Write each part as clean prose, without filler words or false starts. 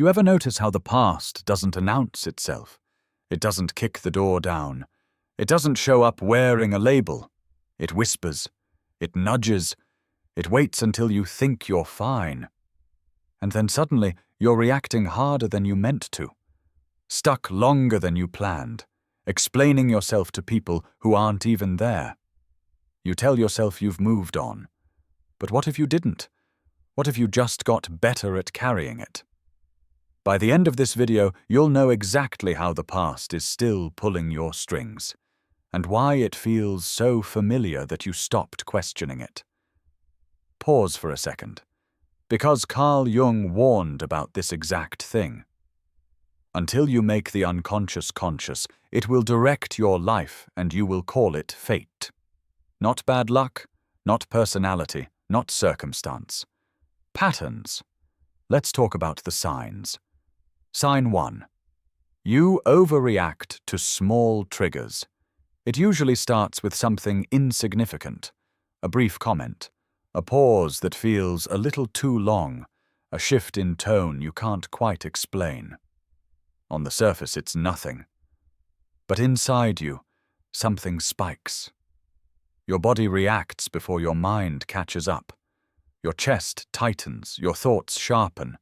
You ever notice how the past doesn't announce itself? It doesn't kick the door down. It doesn't show up wearing a label. It whispers. It nudges. It waits until you think you're fine. And then suddenly, you're reacting harder than you meant to. Stuck longer than you planned, explaining yourself to people who aren't even there. You tell yourself you've moved on. But what if you didn't? What if you just got better at carrying it? By the end of this video, you'll know exactly how the past is still pulling your strings, and why it feels so familiar that you stopped questioning it. Pause for a second, because Carl Jung warned about this exact thing. Until you make the unconscious conscious, it will direct your life and you will call it fate. Not bad luck, not personality, not circumstance. Patterns. Let's talk about the signs. Sign 1. You overreact to small triggers. It usually starts with something insignificant, a brief comment, a pause that feels a little too long, a shift in tone you can't quite explain. On the surface, it's nothing. But inside you, something spikes. Your body reacts before your mind catches up. Your chest tightens, your thoughts sharpen.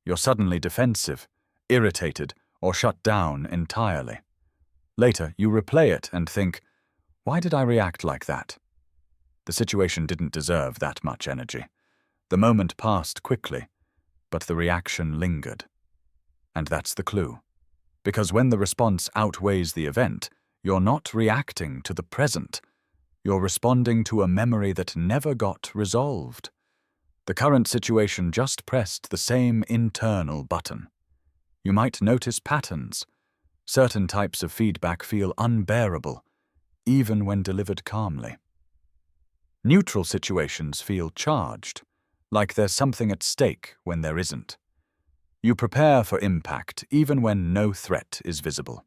You're suddenly defensive, irritated, or shut down entirely. Later, you replay it and think, why did I react like that? The situation didn't deserve that much energy. The moment passed quickly, but the reaction lingered. And that's the clue. Because when the response outweighs the event, you're not reacting to the present. You're responding to a memory that never got resolved. The current situation just pressed the same internal button. You might notice patterns. Certain types of feedback feel unbearable, even when delivered calmly. Neutral situations feel charged, like there's something at stake when there isn't. You prepare for impact even when no threat is visible.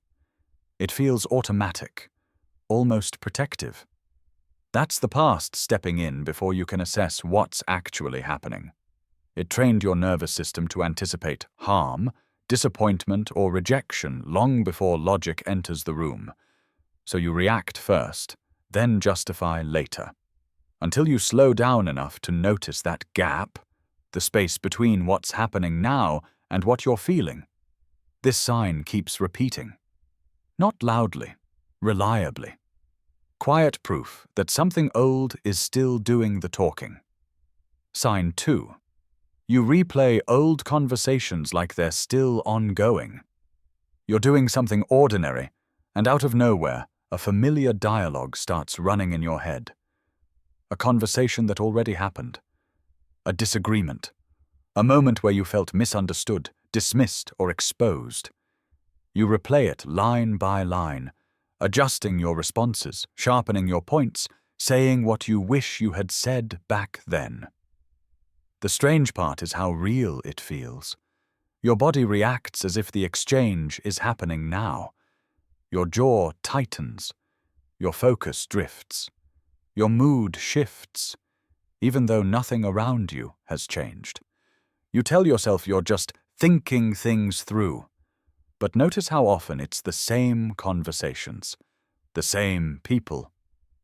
It feels automatic, almost protective. That's the past stepping in before you can assess what's actually happening. It trained your nervous system to anticipate harm, disappointment, or rejection long before logic enters the room. So you react first, then justify later. Until you slow down enough to notice that gap, the space between what's happening now and what you're feeling. This sign keeps repeating. Not loudly, reliably. Quiet proof that something old is still doing the talking. Sign 2. You replay old conversations like they're still ongoing. You're doing something ordinary, and out of nowhere, a familiar dialogue starts running in your head. A conversation that already happened. A disagreement. A moment where you felt misunderstood, dismissed, or exposed. You replay it line by line, adjusting your responses, sharpening your points, saying what you wish you had said back then. The strange part is how real it feels. Your body reacts as if the exchange is happening now. Your jaw tightens. Your focus drifts. Your mood shifts, even though nothing around you has changed. You tell yourself you're just thinking things through. But notice how often it's the same conversations, the same people,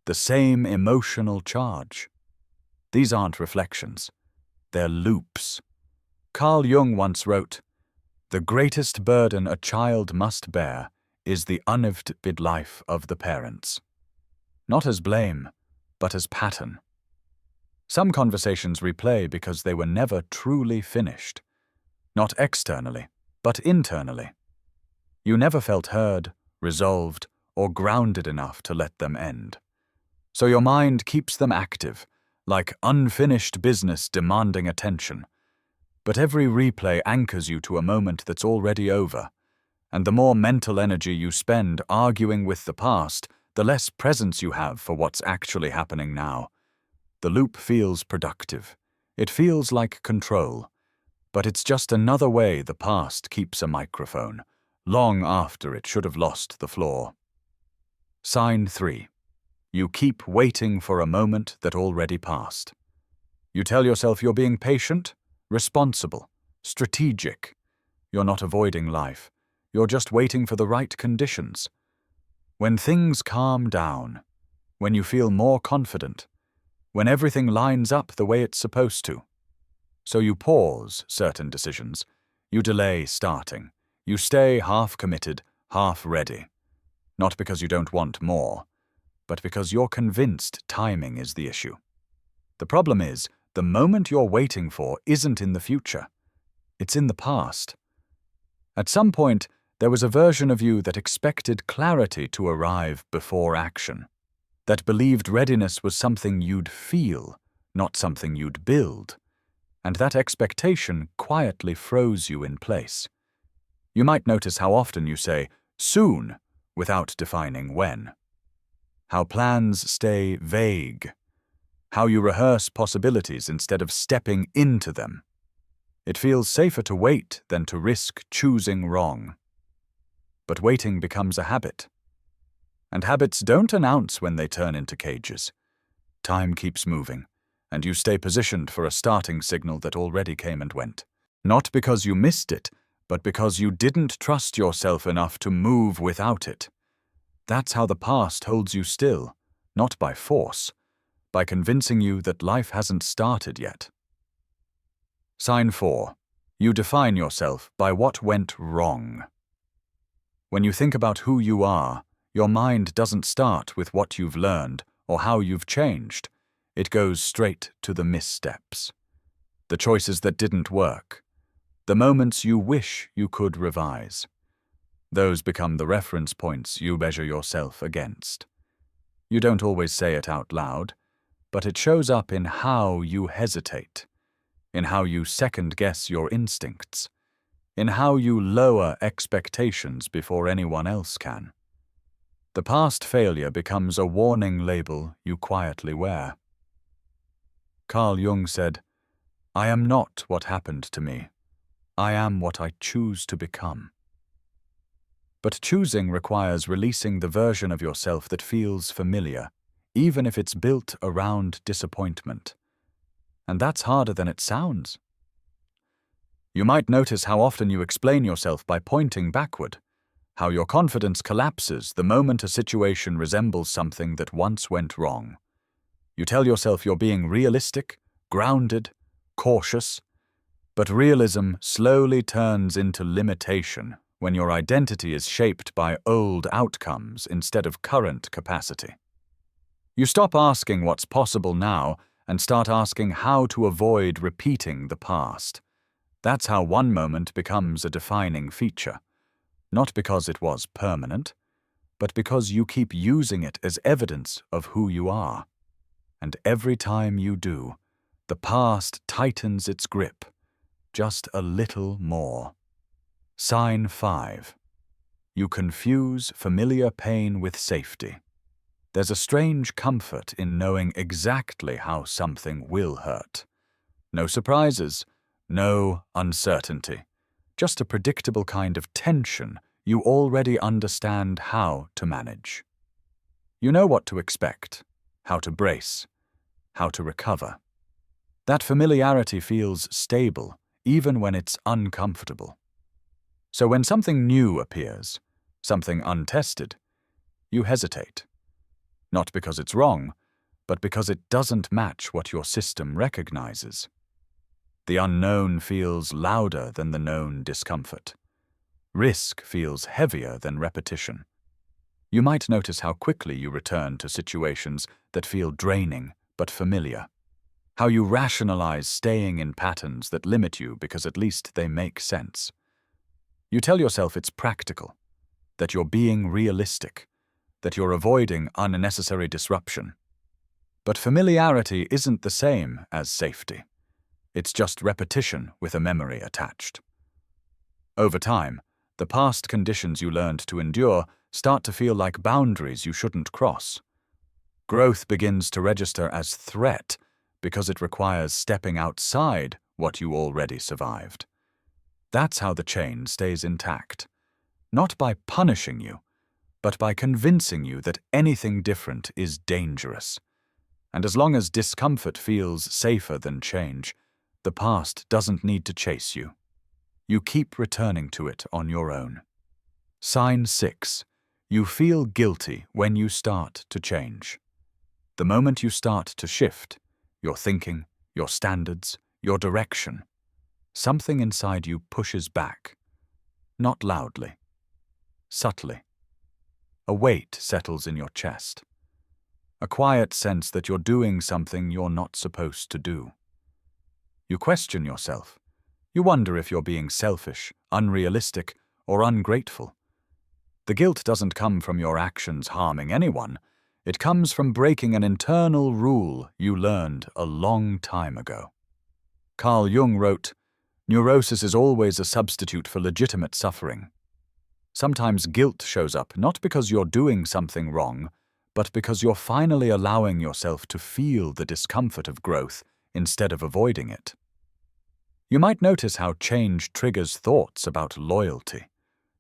the same emotional charge. These aren't reflections. They're loops. Carl Jung once wrote, "The greatest burden a child must bear is the unlived life of the parents." Not as blame, but as pattern. Some conversations replay because they were never truly finished. Not externally, but internally. You never felt heard, resolved, or grounded enough to let them end. So your mind keeps them active, like unfinished business demanding attention. But every replay anchors you to a moment that's already over, and the more mental energy you spend arguing with the past, the less presence you have for what's actually happening now. The loop feels productive. It feels like control. But it's just another way the past keeps a microphone, long after it should have lost the floor. Sign 3. You keep waiting for a moment that already passed. You tell yourself you're being patient, responsible, strategic. You're not avoiding life. You're just waiting for the right conditions. When things calm down, when you feel more confident, when everything lines up the way it's supposed to. So you pause certain decisions. You delay starting. You stay half committed, half ready. Not because you don't want more, but because you're convinced timing is the issue. The problem is, the moment you're waiting for isn't in the future. It's in the past. At some point, there was a version of you that expected clarity to arrive before action, that believed readiness was something you'd feel, not something you'd build, and that expectation quietly froze you in place. You might notice how often you say, soon, without defining when. How plans stay vague. How you rehearse possibilities instead of stepping into them. It feels safer to wait than to risk choosing wrong. But waiting becomes a habit. And habits don't announce when they turn into cages. Time keeps moving, and you stay positioned for a starting signal that already came and went. Not because you missed it, but because you didn't trust yourself enough to move without it. That's how the past holds you still, not by force, by convincing you that life hasn't started yet. Sign 4. You define yourself by what went wrong. When you think about who you are, your mind doesn't start with what you've learned or how you've changed. It goes straight to the missteps. The choices that didn't work. The moments you wish you could revise. Those become the reference points you measure yourself against. You don't always say it out loud, but it shows up in how you hesitate, in how you second-guess your instincts, in how you lower expectations before anyone else can. The past failure becomes a warning label you quietly wear. Carl Jung said, "I am not what happened to me. I am what I choose to become." But choosing requires releasing the version of yourself that feels familiar, even if it's built around disappointment. And that's harder than it sounds. You might notice how often you explain yourself by pointing backward, how your confidence collapses the moment a situation resembles something that once went wrong. You tell yourself you're being realistic, grounded, cautious, but realism slowly turns into limitation when your identity is shaped by old outcomes instead of current capacity. You stop asking what's possible now and start asking how to avoid repeating the past. That's how one moment becomes a defining feature, not because it was permanent, but because you keep using it as evidence of who you are. And every time you do, the past tightens its grip, just a little more. Sign 5. You confuse familiar pain with safety. There's a strange comfort in knowing exactly how something will hurt. No surprises, no uncertainty, just a predictable kind of tension you already understand how to manage. You know what to expect, how to brace, how to recover. That familiarity feels stable, even when it's uncomfortable. So when something new appears, something untested, you hesitate. Not because it's wrong, but because it doesn't match what your system recognizes. The unknown feels louder than the known discomfort. Risk feels heavier than repetition. You might notice how quickly you return to situations that feel draining but familiar. How you rationalize staying in patterns that limit you because at least they make sense. You tell yourself it's practical, that you're being realistic, that you're avoiding unnecessary disruption. But familiarity isn't the same as safety. It's just repetition with a memory attached. Over time, the past conditions you learned to endure start to feel like boundaries you shouldn't cross. Growth begins to register as threat because it requires stepping outside what you already survived. That's how the chain stays intact, not by punishing you, but by convincing you that anything different is dangerous. And as long as discomfort feels safer than change, the past doesn't need to chase you. You keep returning to it on your own. Sign 6. You feel guilty when you start to change. The moment you start to shift, your thinking, your standards, your direction, something inside you pushes back. Not loudly, subtly. A weight settles in your chest. A quiet sense that you're doing something you're not supposed to do. You question yourself. You wonder if you're being selfish, unrealistic, or ungrateful. The guilt doesn't come from your actions harming anyone. It comes from breaking an internal rule you learned a long time ago. Carl Jung wrote, "Neurosis is always a substitute for legitimate suffering." Sometimes guilt shows up not because you're doing something wrong, but because you're finally allowing yourself to feel the discomfort of growth instead of avoiding it. You might notice how change triggers thoughts about loyalty,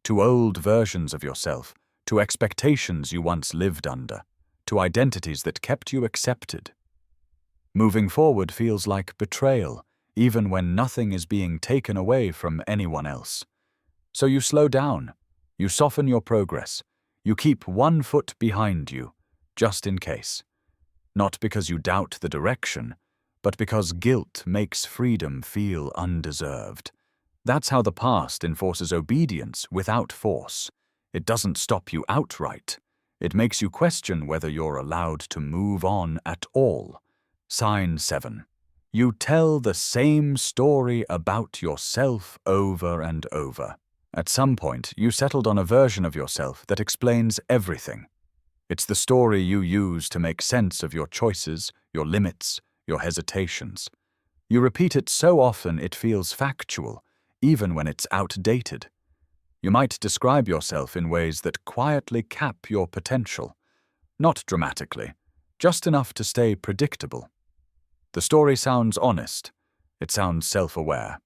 to old versions of yourself, to expectations you once lived under, to identities that kept you accepted. Moving forward feels like betrayal, even when nothing is being taken away from anyone else. So you slow down, you soften your progress, you keep one foot behind you, just in case. Not because you doubt the direction, but because guilt makes freedom feel undeserved. That's how the past enforces obedience without force. It doesn't stop you outright. It makes you question whether you're allowed to move on at all. Sign 7. You tell the same story about yourself over and over. At some point, you settled on a version of yourself that explains everything. It's the story you use to make sense of your choices, your limits, your hesitations. You repeat it so often it feels factual, even when it's outdated. You might describe yourself in ways that quietly cap your potential. Not dramatically, just enough to stay predictable. The story sounds honest, it sounds self-aware,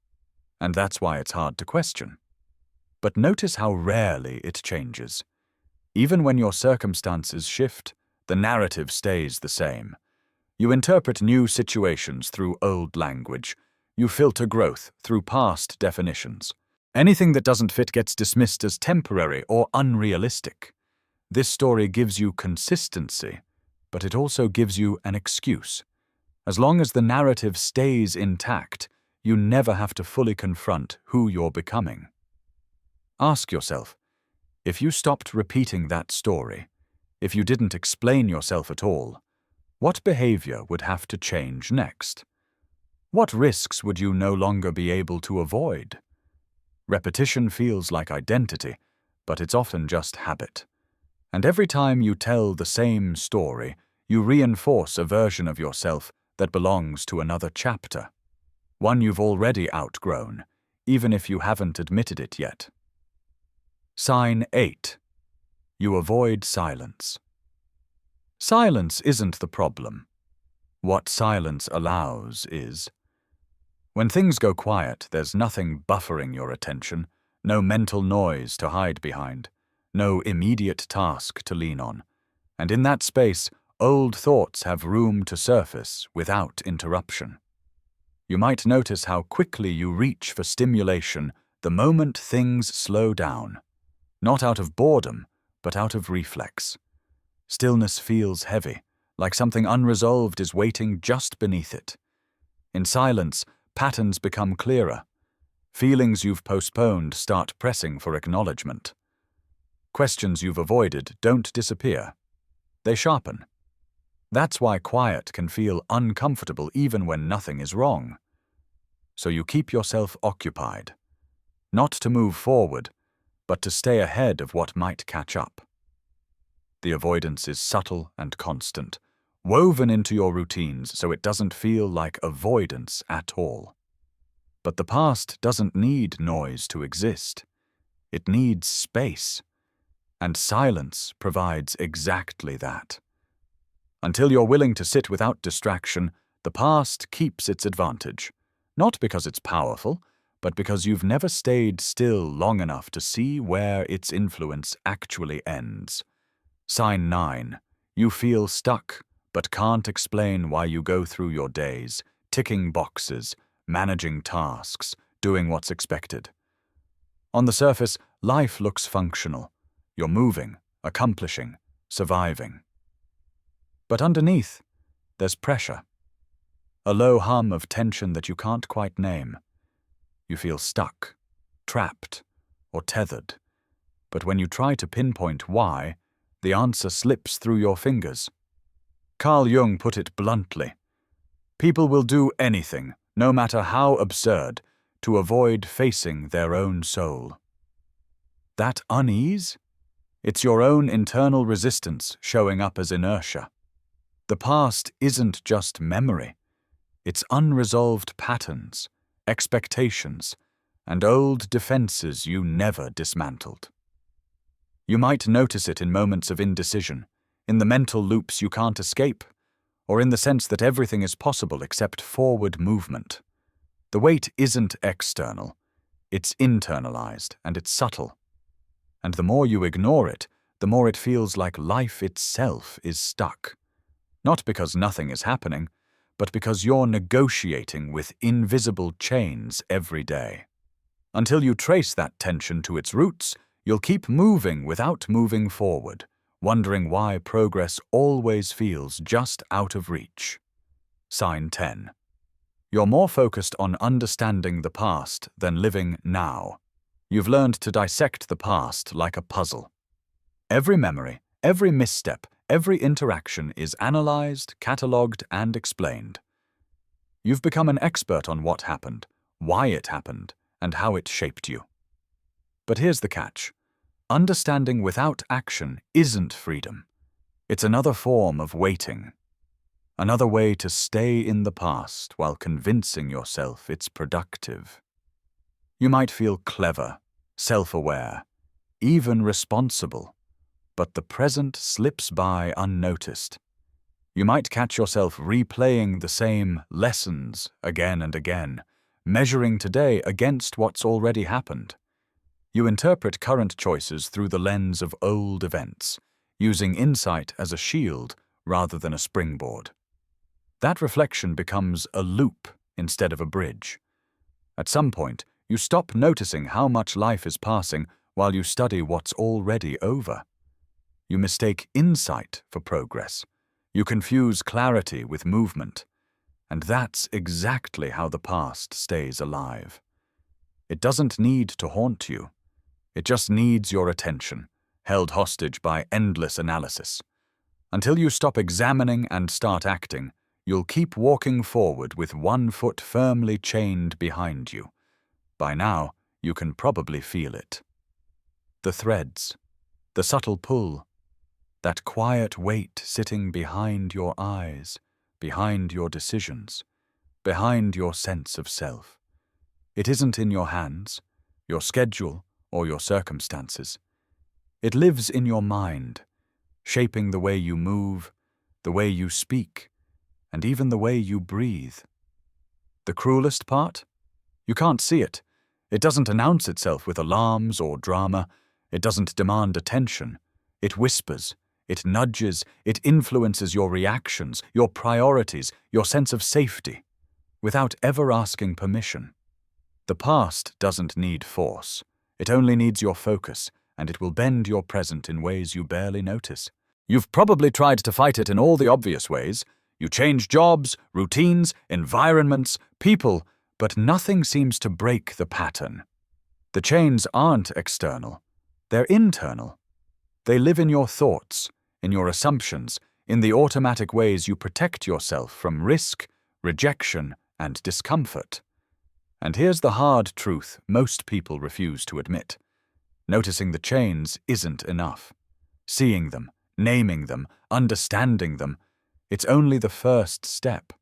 and that's why it's hard to question. But notice how rarely it changes. Even when your circumstances shift, the narrative stays the same. You interpret new situations through old language. You filter growth through past definitions. Anything that doesn't fit gets dismissed as temporary or unrealistic. This story gives you consistency, but it also gives you an excuse. As long as the narrative stays intact, you never have to fully confront who you're becoming. Ask yourself, if you stopped repeating that story, if you didn't explain yourself at all, what behavior would have to change next? What risks would you no longer be able to avoid? Repetition feels like identity, but it's often just habit. And every time you tell the same story, you reinforce a version of yourself that belongs to another chapter, one you've already outgrown, even if you haven't admitted it yet. Sign 8. You avoid silence. Silence isn't the problem. What silence allows is. When things go quiet, there's nothing buffering your attention, no mental noise to hide behind, no immediate task to lean on. And in that space, old thoughts have room to surface without interruption. You might notice how quickly you reach for stimulation the moment things slow down. Not out of boredom, but out of reflex. Stillness feels heavy, like something unresolved is waiting just beneath it. In silence, patterns become clearer. Feelings you've postponed start pressing for acknowledgement. Questions you've avoided don't disappear. They sharpen. That's why quiet can feel uncomfortable even when nothing is wrong. So you keep yourself occupied. Not to move forward, but to stay ahead of what might catch up. The avoidance is subtle and constant, woven into your routines so it doesn't feel like avoidance at all. But the past doesn't need noise to exist. It needs space. And silence provides exactly that. Until you're willing to sit without distraction, the past keeps its advantage. Not because it's powerful, but because you've never stayed still long enough to see where its influence actually ends. Sign 9. You feel stuck, but can't explain why you go through your days, ticking boxes, managing tasks, doing what's expected. On the surface, life looks functional. You're moving, accomplishing, surviving. But underneath, there's pressure. A low hum of tension that you can't quite name. You feel stuck, trapped, or tethered. But when you try to pinpoint why, the answer slips through your fingers. Carl Jung put it bluntly. People will do anything, no matter how absurd, to avoid facing their own soul. That unease? It's your own internal resistance showing up as inertia. The past isn't just memory. It's unresolved patterns, expectations, and old defenses you never dismantled. You might notice it in moments of indecision, in the mental loops you can't escape, or in the sense that everything is possible except forward movement. The weight isn't external, it's internalized, and it's subtle. And the more you ignore it, the more it feels like life itself is stuck. Not because nothing is happening, but because you're negotiating with invisible chains every day. Until you trace that tension to its roots, you'll keep moving without moving forward, wondering why progress always feels just out of reach. Sign 10. You're more focused on understanding the past than living now. You've learned to dissect the past like a puzzle. Every memory, every misstep, every interaction is analyzed, catalogued, and explained. You've become an expert on what happened, why it happened, and how it shaped you. But here's the catch. Understanding without action isn't freedom. It's another form of waiting. Another way to stay in the past while convincing yourself it's productive. You might feel clever, self-aware, even responsible, but the present slips by unnoticed. You might catch yourself replaying the same lessons again and again, measuring today against what's already happened. You interpret current choices through the lens of old events, using insight as a shield rather than a springboard. That reflection becomes a loop instead of a bridge. At some point, you stop noticing how much life is passing while you study what's already over. You mistake insight for progress. You confuse clarity with movement. And that's exactly how the past stays alive. It doesn't need to haunt you. It just needs your attention, held hostage by endless analysis. Until you stop examining and start acting, you'll keep walking forward with one foot firmly chained behind you. By now, you can probably feel it. The threads, the subtle pull, that quiet weight sitting behind your eyes, behind your decisions, behind your sense of self. It isn't in your hands, your schedule, or your circumstances. It lives in your mind, shaping the way you move, the way you speak, and even the way you breathe. The cruelest part? You can't see it. It doesn't announce itself with alarms or drama. It doesn't demand attention. It whispers. It nudges. It influences your reactions, your priorities, your sense of safety, without ever asking permission. The past doesn't need force. It only needs your focus, and it will bend your present in ways you barely notice. You've probably tried to fight it in all the obvious ways. You change jobs, routines, environments, people, but nothing seems to break the pattern. The chains aren't external. They're internal. They live in your thoughts, in your assumptions, in the automatic ways you protect yourself from risk, rejection, and discomfort. And here's the hard truth most people refuse to admit. Noticing the chains isn't enough. Seeing them, naming them, understanding them, it's only the first step.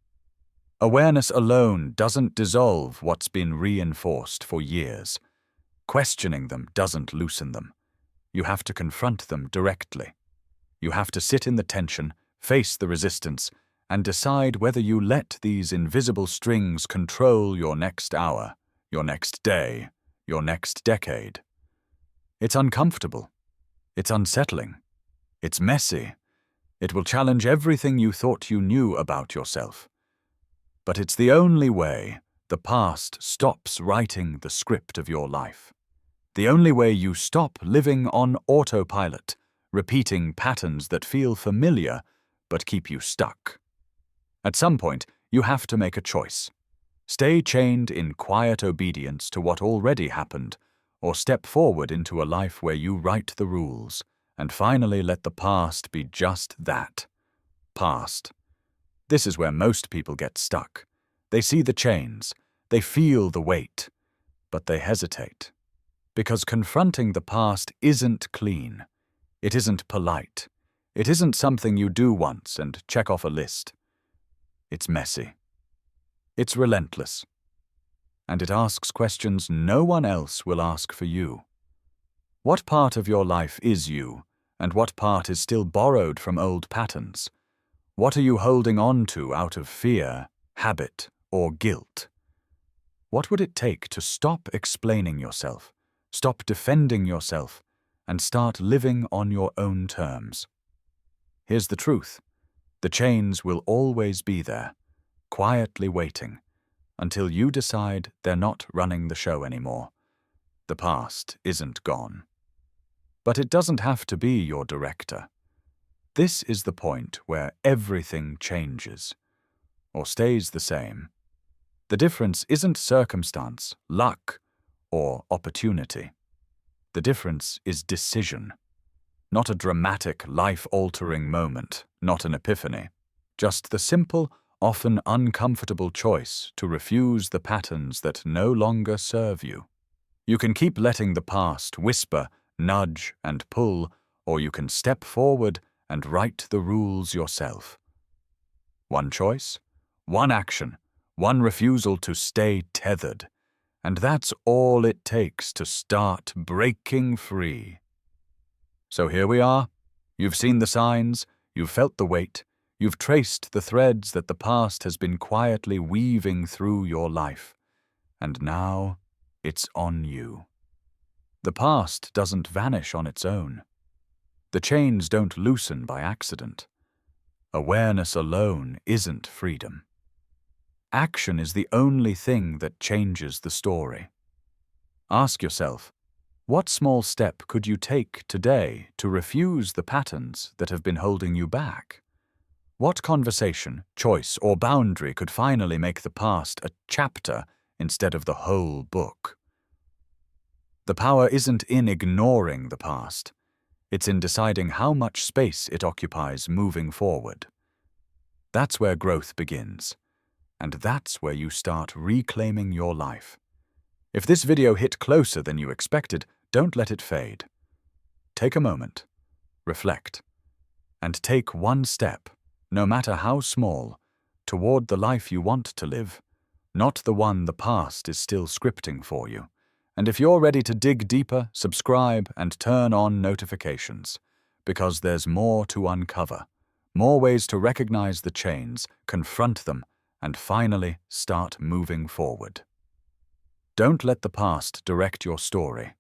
Awareness alone doesn't dissolve what's been reinforced for years. Questioning them doesn't loosen them. You have to confront them directly. You have to sit in the tension, face the resistance, and decide whether you let these invisible strings control your next hour, your next day, your next decade. It's uncomfortable. It's unsettling. It's messy. It will challenge everything you thought you knew about yourself. But it's the only way the past stops writing the script of your life. The only way you stop living on autopilot, repeating patterns that feel familiar but keep you stuck. At some point, you have to make a choice. Stay chained in quiet obedience to what already happened, or step forward into a life where you write the rules, and finally let the past be just that. Past. This is where most people get stuck. They see the chains, they feel the weight, but they hesitate. Because confronting the past isn't clean. It isn't polite. It isn't something you do once and check off a list. It's messy. It's relentless. And it asks questions no one else will ask for you. What part of your life is you, and what part is still borrowed from old patterns? What are you holding on to out of fear, habit, or guilt? What would it take to stop explaining yourself, stop defending yourself, and start living on your own terms? Here's the truth. The chains will always be there, quietly waiting, until you decide they're not running the show anymore. The past isn't gone. But it doesn't have to be your director. This is the point where everything changes, or stays the same. The difference isn't circumstance, luck, or opportunity. The difference is decision. Not a dramatic, life-altering moment, not an epiphany. Just the simple, often uncomfortable choice to refuse the patterns that no longer serve you. You can keep letting the past whisper, nudge, and pull, or you can step forward and write the rules yourself. One choice, one action, one refusal to stay tethered. And that's all it takes to start breaking free. So here we are. You've seen the signs, you've felt the weight, you've traced the threads that the past has been quietly weaving through your life. And now, it's on you. The past doesn't vanish on its own. The chains don't loosen by accident. Awareness alone isn't freedom. Action is the only thing that changes the story. Ask yourself, what small step could you take today to refuse the patterns that have been holding you back? What conversation, choice, or boundary could finally make the past a chapter instead of the whole book? The power isn't in ignoring the past. It's in deciding how much space it occupies moving forward. That's where growth begins. And that's where you start reclaiming your life. If this video hit closer than you expected, don't let it fade. Take a moment, reflect, and take one step, no matter how small, toward the life you want to live, not the one the past is still scripting for you. And if you're ready to dig deeper, subscribe and turn on notifications, because there's more to uncover, more ways to recognize the chains, confront them, and finally start moving forward. Don't let the past direct your story.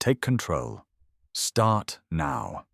Take control. Start now.